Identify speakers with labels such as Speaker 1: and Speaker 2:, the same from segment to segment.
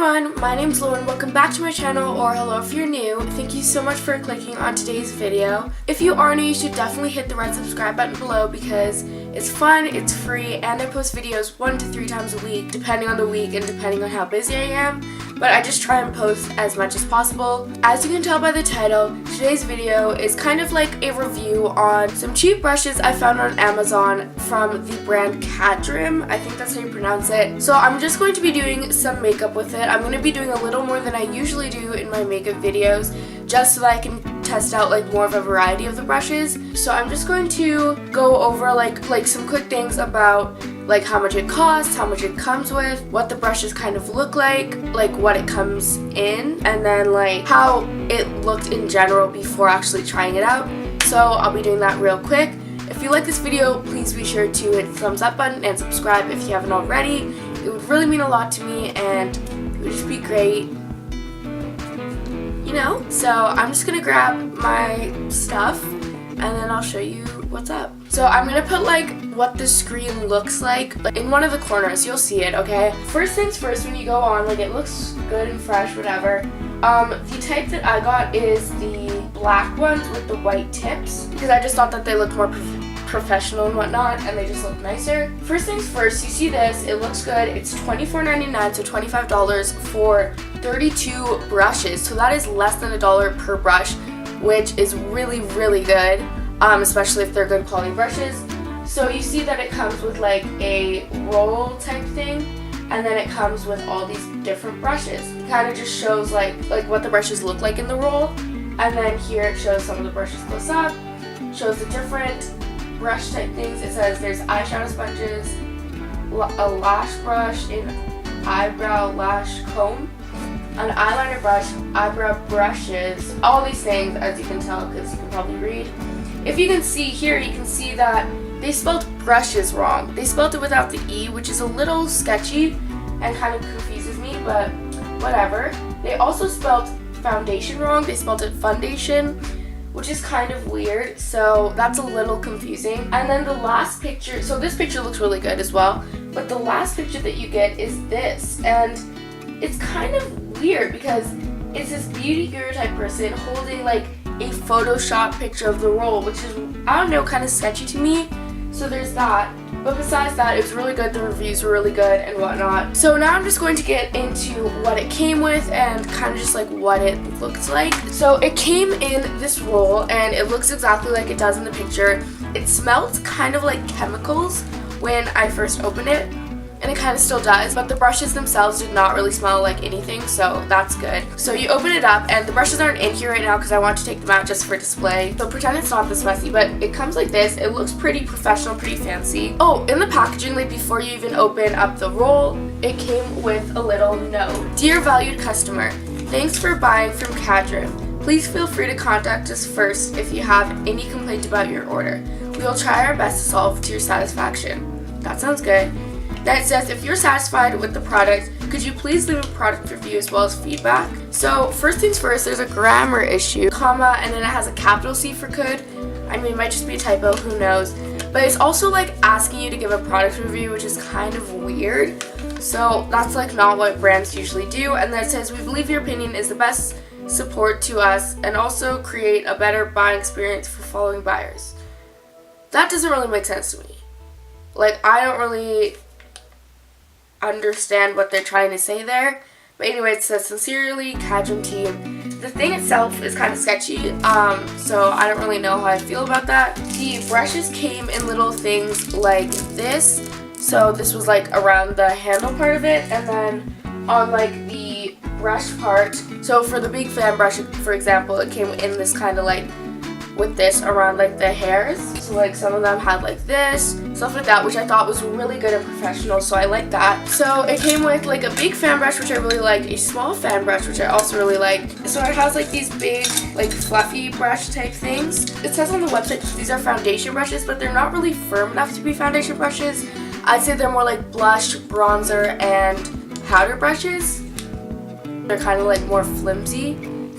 Speaker 1: everyone, my name's Lauren. Welcome back to my channel, or hello if you're new. Thank you so much for clicking on today's video. If you are new, you should definitely hit the red subscribe button below because it's fun, it's free, and I post videos 1 to 3 times a week, depending on the week and depending on how busy I am. But I just try and post as much as possible. As you can tell by the title, today's video is kind of like a review on some cheap brushes I found on Amazon from the brand Cadrim. I think that's how you pronounce it. So I'm just going to be doing some makeup with it. I'm going to be doing a little more than I usually do in my makeup videos, just so that I can test out like more of a variety of the brushes. So I'm just going to go over like some quick things about like how much it costs, how much it comes with, what the brushes kind of look like what it comes in, and then like how it looked in general before actually trying it out. So I'll be doing that real quick. If you like this video, please be sure to hit the thumbs up button and subscribe if you haven't already. It would really mean a lot to me and it would just be great, you know? So I'm just gonna grab my stuff and then I'll show you what's up. So I'm gonna put like what the screen looks like in one of the corners. You'll see it, okay? First things first, when you go on, like it looks good and fresh, whatever. The type that I got is the black ones with the white tips because I just thought that they looked more professional and whatnot, and they just look nicer. First things first, you see this, it looks good. It's $24.99, so $25 for 32 brushes. So that is less than $1 per brush, which is really, really good, especially if they're good quality brushes. So you see that it comes with like a roll type thing, and then it comes with all these different brushes. It kind of just shows like what the brushes look like in the roll, and then here it shows some of the brushes close up, shows the different brush type things. It says there's eyeshadow sponges, a lash brush, an eyebrow lash comb, an eyeliner brush, eyebrow brushes, all these things, as you can tell because you can probably read. If you can see here, you can see that they spelled brushes wrong. They spelled it without the E, which is a little sketchy and kind of confuses me, but whatever. They also spelled foundation wrong. They spelled it foundation, which is kind of weird, so that's a little confusing. And then the last picture, so this picture looks really good as well, but the last picture that you get is this, and it's kind of weird because it's this beauty guru type person holding like a Photoshop picture of the roll, which is, I don't know, kind of sketchy to me. So there's that. But besides that, it was really good. The reviews were really good and whatnot. So now I'm just going to get into what it came with and kind of just like what it looks like. So it came in this roll and it looks exactly like it does in the picture. It smelled kind of like chemicals when I first opened it, and it kind of still does, but the brushes themselves did not really smell like anything, so that's good. So you open it up, and the brushes aren't in here right now because I want to take them out just for display, so pretend it's not this messy, but it comes like this. It looks pretty professional, pretty fancy. Oh, in the packaging, like before you even open up the roll, it came with a little note. Dear valued customer, thanks for buying from Cadrim. Please feel free to contact us first if you have any complaint about your order. We will try our best to solve to your satisfaction. That sounds good. Then it says, if you're satisfied with the product, could you please leave a product review as well as feedback? So first things first, there's a grammar issue, comma, and then it has a capital C for could. I mean, it might just be a typo, who knows. But it's also like asking you to give a product review, which is kind of weird. So that's like not what brands usually do. And then it says, we believe your opinion is the best support to us and also create a better buying experience for following buyers. That doesn't really make sense to me. Like, I don't really understand what they're trying to say there, but anyway, it says sincerely Cadrim team. The thing itself is kind of sketchy, so I don't really know how I feel about that. The brushes came in little things like this, so this was like around the handle part of it, and then on like the brush part, so for the big fan brush, for example, it came in this kind of like with this around like the hairs. So like some of them had like this, stuff like that, which I thought was really good and professional, so I like that. So it came with like a big fan brush, which I really liked, a small fan brush, which I also really liked. So it has like these big like fluffy brush type things. It says on the website these are foundation brushes, but they're not really firm enough to be foundation brushes. I'd say they're more like blush, bronzer, and powder brushes. They're kind of like more flimsy.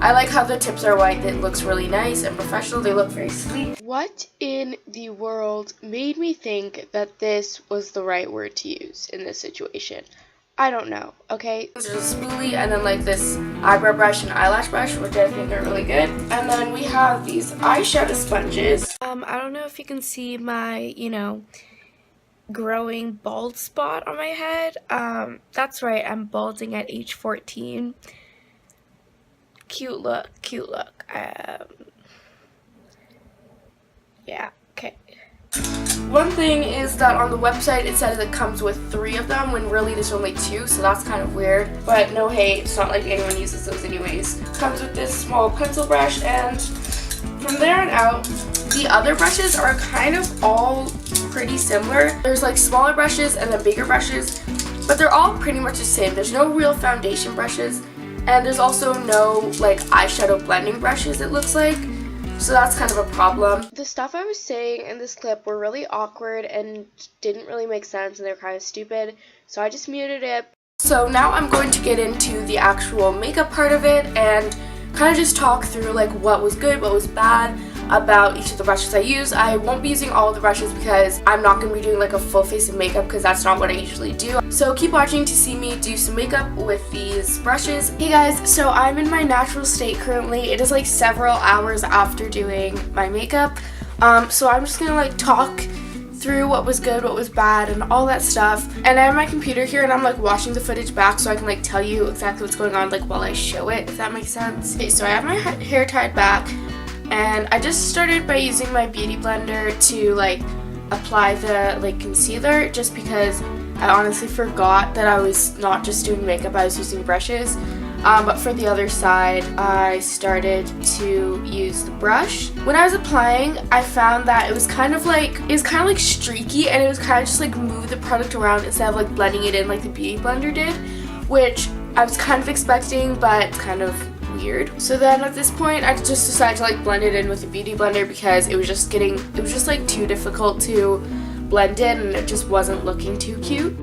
Speaker 1: I like how the tips are white. It looks really nice and professional. They look very sleek. What in the world made me think that this was the right word to use in this situation? I don't know, okay? There's a spoolie and then like this eyebrow brush and eyelash brush, which I think are really good. And then we have these eyeshadow sponges. I don't know if you can see my, growing bald spot on my head. That's right, I'm balding at age 14. Cute look, cute look. Yeah, okay. One thing is that on the website it says it comes with 3 of them when really there's only 2, so that's kind of weird. But no hate, it's not like anyone uses those anyways. Comes with this small pencil brush, and from there on out, the other brushes are kind of all pretty similar. There's like smaller brushes and then bigger brushes, but they're all pretty much the same. There's no real foundation brushes, and there's also no like eyeshadow blending brushes, it looks like. So that's kind of a problem. The stuff I was saying in this clip were really awkward and didn't really make sense, and they're kind of stupid, so I just muted it. So now I'm going to get into the actual makeup part of it and kind of just talk through like what was good, what was bad about each of the brushes I use. I won't be using all of the brushes because I'm not going to be doing like a full face of makeup because that's not what I usually do. So keep watching to see me do some makeup with these brushes. Hey guys, so I'm in my natural state currently. It is like several hours after doing my makeup. So I'm just gonna like talk through what was good, what was bad, and all that stuff. And I have my computer here and I'm like watching the footage back so I can like tell you exactly what's going on like while I show it, if that makes sense. Okay, so I have my hair tied back, and I just started by using my beauty blender to like apply the like concealer, just because I honestly forgot that I was not just doing makeup, I was using brushes. But for the other side, I started to use the brush. When I was applying, I found that it was kind of like streaky, and it was kind of just like move the product around instead of like blending it in like the beauty blender did, which I was kind of expecting, but it's kind of weird. So then at this point, I just decided to like blend it in with the beauty blender because it was just like too difficult to blend in, and it just wasn't looking too cute.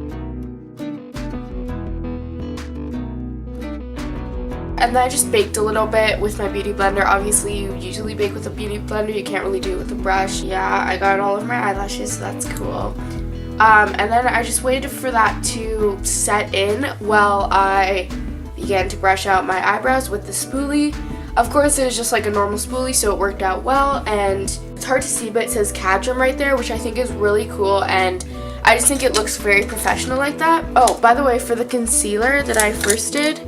Speaker 1: And then I just baked a little bit with my beauty blender. Obviously, you usually bake with a beauty blender. You can't really do it with a brush. Yeah, I got all of my eyelashes, so that's cool. And then I just waited for that to set in while I began to brush out my eyebrows with the spoolie. Of course, it was just like a normal spoolie, so it worked out well. And it's hard to see, but it says Cadrum right there, which I think is really cool. And I just think it looks very professional like that. Oh, by the way, for the concealer that I first did,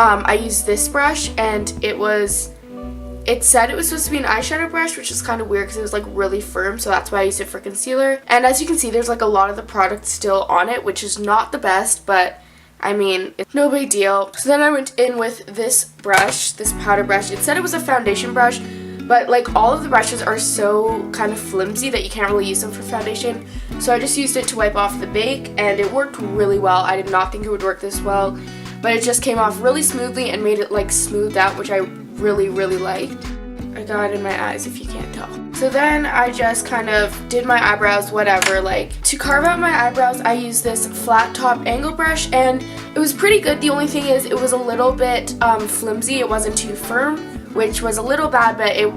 Speaker 1: I used this brush, and it said it was supposed to be an eyeshadow brush, which is kind of weird because it was like really firm, so that's why I used it for concealer. And as you can see, there's like a lot of the product still on it, which is not the best, but I mean, it's no big deal. So then I went in with this brush, this powder brush. It said it was a foundation brush, but like all of the brushes are so kind of flimsy that you can't really use them for foundation. So I just used it to wipe off the bake, and it worked really well. I did not think it would work this well, but it just came off really smoothly and made it like smoothed out, which I really, really liked. I got it in my eyes if you can't tell. So then I just kind of did my eyebrows, whatever. Like, to carve out my eyebrows, I used this flat top angle brush, and it was pretty good. The only thing is it was a little bit flimsy. It wasn't too firm, which was a little bad, but it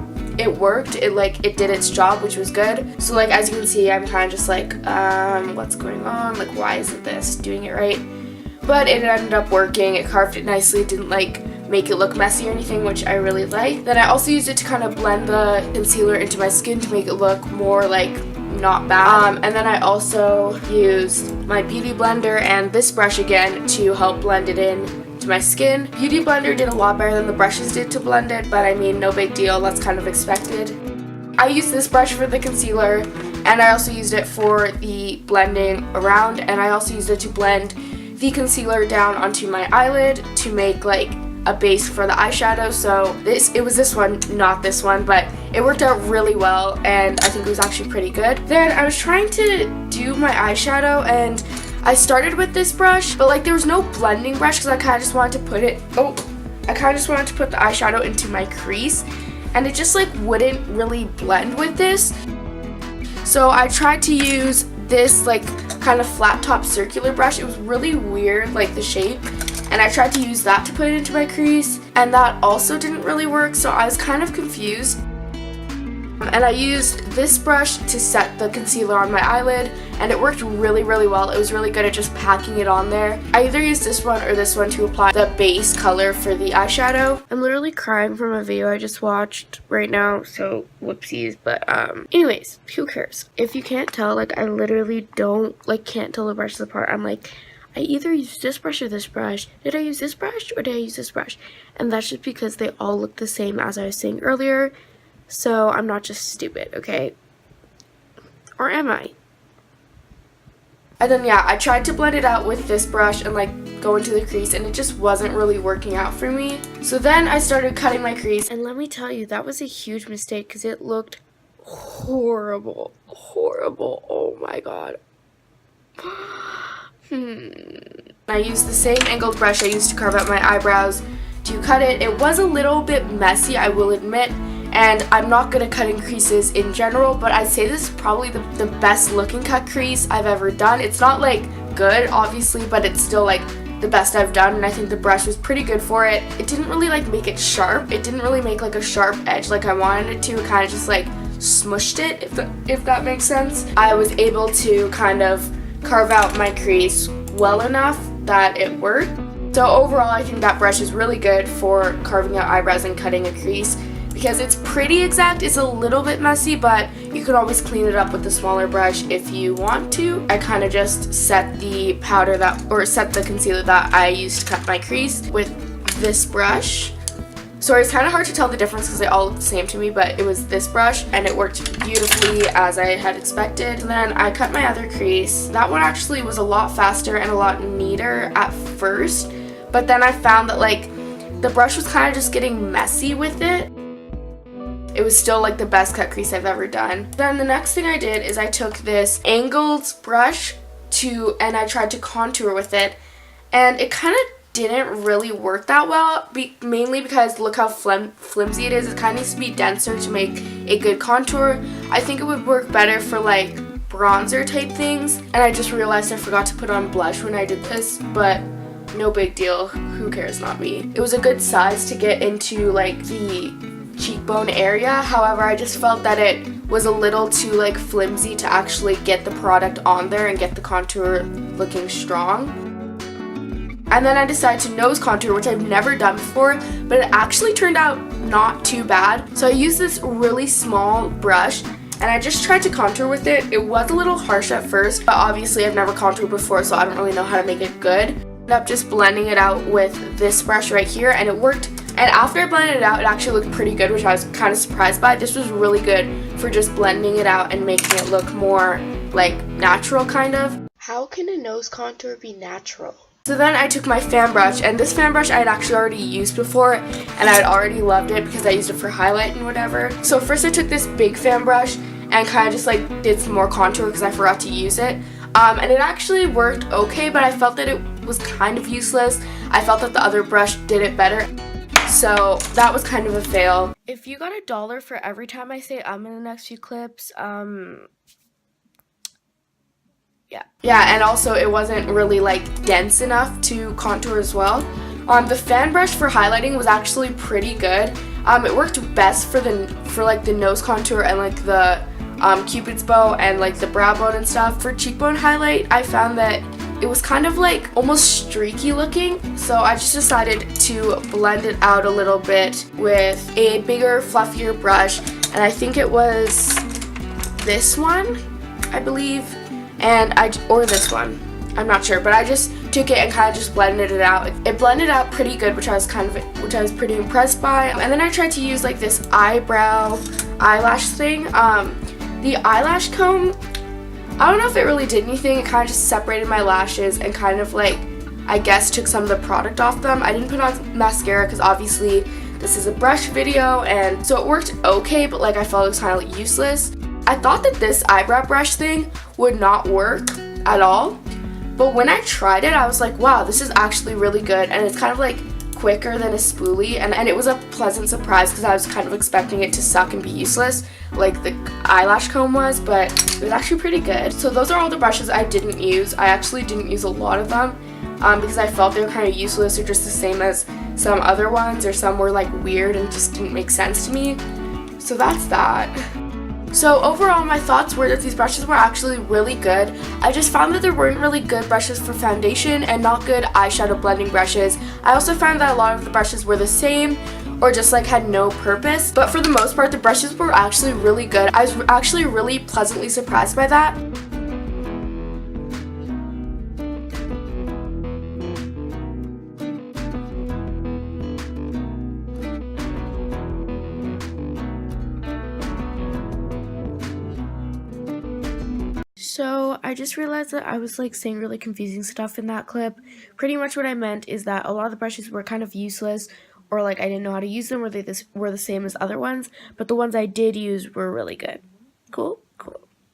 Speaker 1: worked. It did its job, which was good. So like, as you can see, I'm kind of just like, what's going on? Like, why isn't this doing it right? But it ended up working. It carved it nicely. It didn't like make it look messy or anything, which I really like. Then I also used it to kind of blend the concealer into my skin to make it look more like not bad. And then I also used my beauty blender and this brush again to help blend it in to my skin. Beauty blender did a lot better than the brushes did to blend it, but I mean, no big deal. That's kind of expected. I used this brush for the concealer, and I also used it for the blending around, and I also used it to blend the concealer down onto my eyelid to make like a base for the eyeshadow. So it was this one, not this one, but it worked out really well, and I think it was actually pretty good. Then I was trying to do my eyeshadow, and I started with this brush, but like there was no blending brush because I kind of just wanted to put the eyeshadow into my crease, and it just like wouldn't really blend with this. So I tried to use this like kind of flat top circular brush. It was really weird, like the shape, and I tried to use that to put it into my crease, and that also didn't really work, so I was kind of confused. And I used this brush to set the concealer on my eyelid, and it worked really well. It was really good at just packing it on there. I either used this one or this one to apply the base color for the eyeshadow. I'm literally crying from a video I just watched right now, so whoopsies. But anyways, who cares? If you can't tell, like, I literally can't tell the brushes apart. I'm like, I either use this brush or this brush. Did I use this brush or did I use this brush? And that's just because they all look the same, as I was saying earlier. So I'm not just stupid, okay? Or am I? And then yeah, I tried to blend it out with this brush and like go into the crease, and it just wasn't really working out for me. So then I started cutting my crease, and let me tell you, that was a huge mistake because it looked horrible. Oh my god. I used the same angled brush I used to carve out my eyebrows to cut it. It was a little bit messy, I will admit, and I'm not good at cutting creases in general, but I'd say this is probably the best looking cut crease I've ever done. It's not like good, obviously, but it's still like the best I've done, and I think the brush was pretty good for it. It didn't really like make it sharp. It didn't really make like a sharp edge like I wanted it to. It kind of just like smushed it, if that makes sense. I was able to kind of carve out my crease well enough that it worked. So overall, I think that brush is really good for carving out eyebrows and cutting a crease because it's pretty exact. It's a little bit messy, but you can always clean it up with the smaller brush if you want to. I kind of just set the set the concealer that I used to cut my crease with this brush. Sorry, it's kind of hard to tell the difference because they all look the same to me, but it was this brush and it worked beautifully as I had expected. And then I cut my other crease. That one actually was a lot faster and a lot neater at first, but then I found that like the brush was kind of just getting messy with it. It was still like the best cut crease I've ever done. Then the next thing I did is I took this angled brush and I tried to contour with it, and it kind of didn't really work that well, mainly because look how flimsy it is. It kind of needs to be denser to make a good contour. I think it would work better for like bronzer type things, and I just realized I forgot to put on blush when I did this, but no big deal, who cares, not me. It was a good size to get into like the cheekbone area, however I just felt that it was a little too like flimsy to actually get the product on there and get the contour looking strong. And then I decided to nose contour, which I've never done before, but it actually turned out not too bad. So I used this really small brush and I just tried to contour with it. It was a little harsh at first, but obviously I've never contoured before, so I don't really know how to make it good. Ended up just blending it out with this brush right here, and it worked. And after I blended it out, it actually looked pretty good, which I was kind of surprised by. This was really good for just blending it out and making it look more like natural kind of. How can a nose contour be natural? So then I took my fan brush, and this fan brush I had actually already used before, and I had already loved it because I used it for highlight and whatever. So first I took this big fan brush and kind of just like did some more contour because I forgot to use it. And it actually worked okay, but I felt that it was kind of useless. I felt that the other brush did it better. So that was kind of a fail. If you got $1 for every time I say in the next few clips, yeah, and also it wasn't really like dense enough to contour as well. The fan brush for highlighting was actually pretty good. It worked best for like the nose contour and like the cupid's bow and like the brow bone and stuff. For cheekbone highlight, I found that it was kind of like almost streaky looking, so I just decided to blend it out a little bit with a bigger, fluffier brush, and I think it was this one, I believe, or this one, I'm not sure, but I just took it and kind of just blended it out. It blended out pretty good, which I was pretty impressed by. And then I tried to use like this eyelash thing. The eyelash comb, I don't know if it really did anything. It kind of just separated my lashes and kind of like, I guess, took some of the product off them. I didn't put on mascara because obviously this is a brush video, and so it worked okay, but like I felt it was kind of like useless. I thought that this eyebrow brush thing would not work at all, but when I tried it, I was like, wow, this is actually really good, and it's kind of like quicker than a spoolie, and it was a pleasant surprise because I was kind of expecting it to suck and be useless like the eyelash comb was, but it was actually pretty good. So those are all the brushes I didn't use. I actually didn't use a lot of them because I felt they were kind of useless or just the same as some other ones, or some were like weird and just didn't make sense to me. So that's that. So overall, my thoughts were that these brushes were actually really good. I just found that there weren't really good brushes for foundation and not good eyeshadow blending brushes. I also found that a lot of the brushes were the same or just like had no purpose. But for the most part, the brushes were actually really good. I was actually really pleasantly surprised by that. So I just realized that I was like saying really confusing stuff in that clip. Pretty much what I meant is that a lot of the brushes were kind of useless, or like I didn't know how to use them, or they were the same as other ones, but the ones I did use were really good. Cool.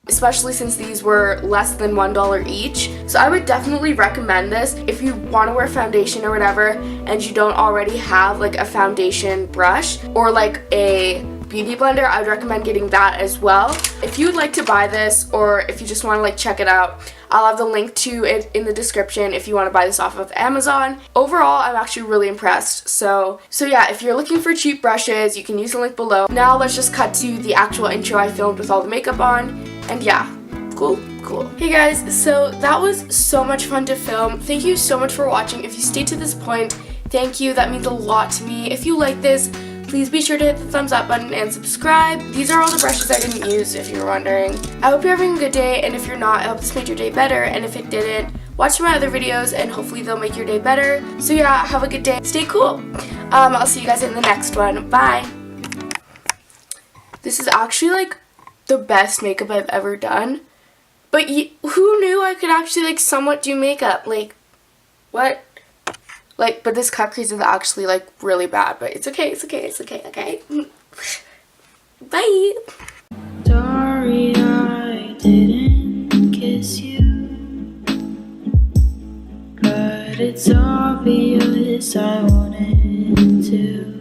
Speaker 1: Especially since these were less than $1 each. So I would definitely recommend this if you want to wear foundation or whatever and you don't already have like a foundation brush or like a beauty blender. I would recommend getting that as well. If you would like to buy this or if you just want to like check it out, I'll have the link to it in the description if you want to buy this off of Amazon. Overall, I'm actually really impressed. So yeah, if you're looking for cheap brushes, you can use the link below. Now let's just cut to the actual intro I filmed with all the makeup on. And yeah, cool. Hey guys, so that was so much fun to film. Thank you so much for watching. If you stayed to this point, thank you. That means a lot to me. If you like this, please be sure to hit the thumbs up button and subscribe. These are all the brushes I didn't use, if you're wondering. I hope you're having a good day, and if you're not, I hope this made your day better, and if it didn't, watch my other videos, and hopefully they'll make your day better. So yeah, have a good day. Stay cool. I'll see you guys in the next one. Bye. This is actually, like, the best makeup I've ever done. But who knew I could actually, like, somewhat do makeup? Like, what? Like, but this cut crease is actually, like, really bad. But it's okay, okay? Bye! Sorry I didn't kiss you, but it's obvious I wanted to.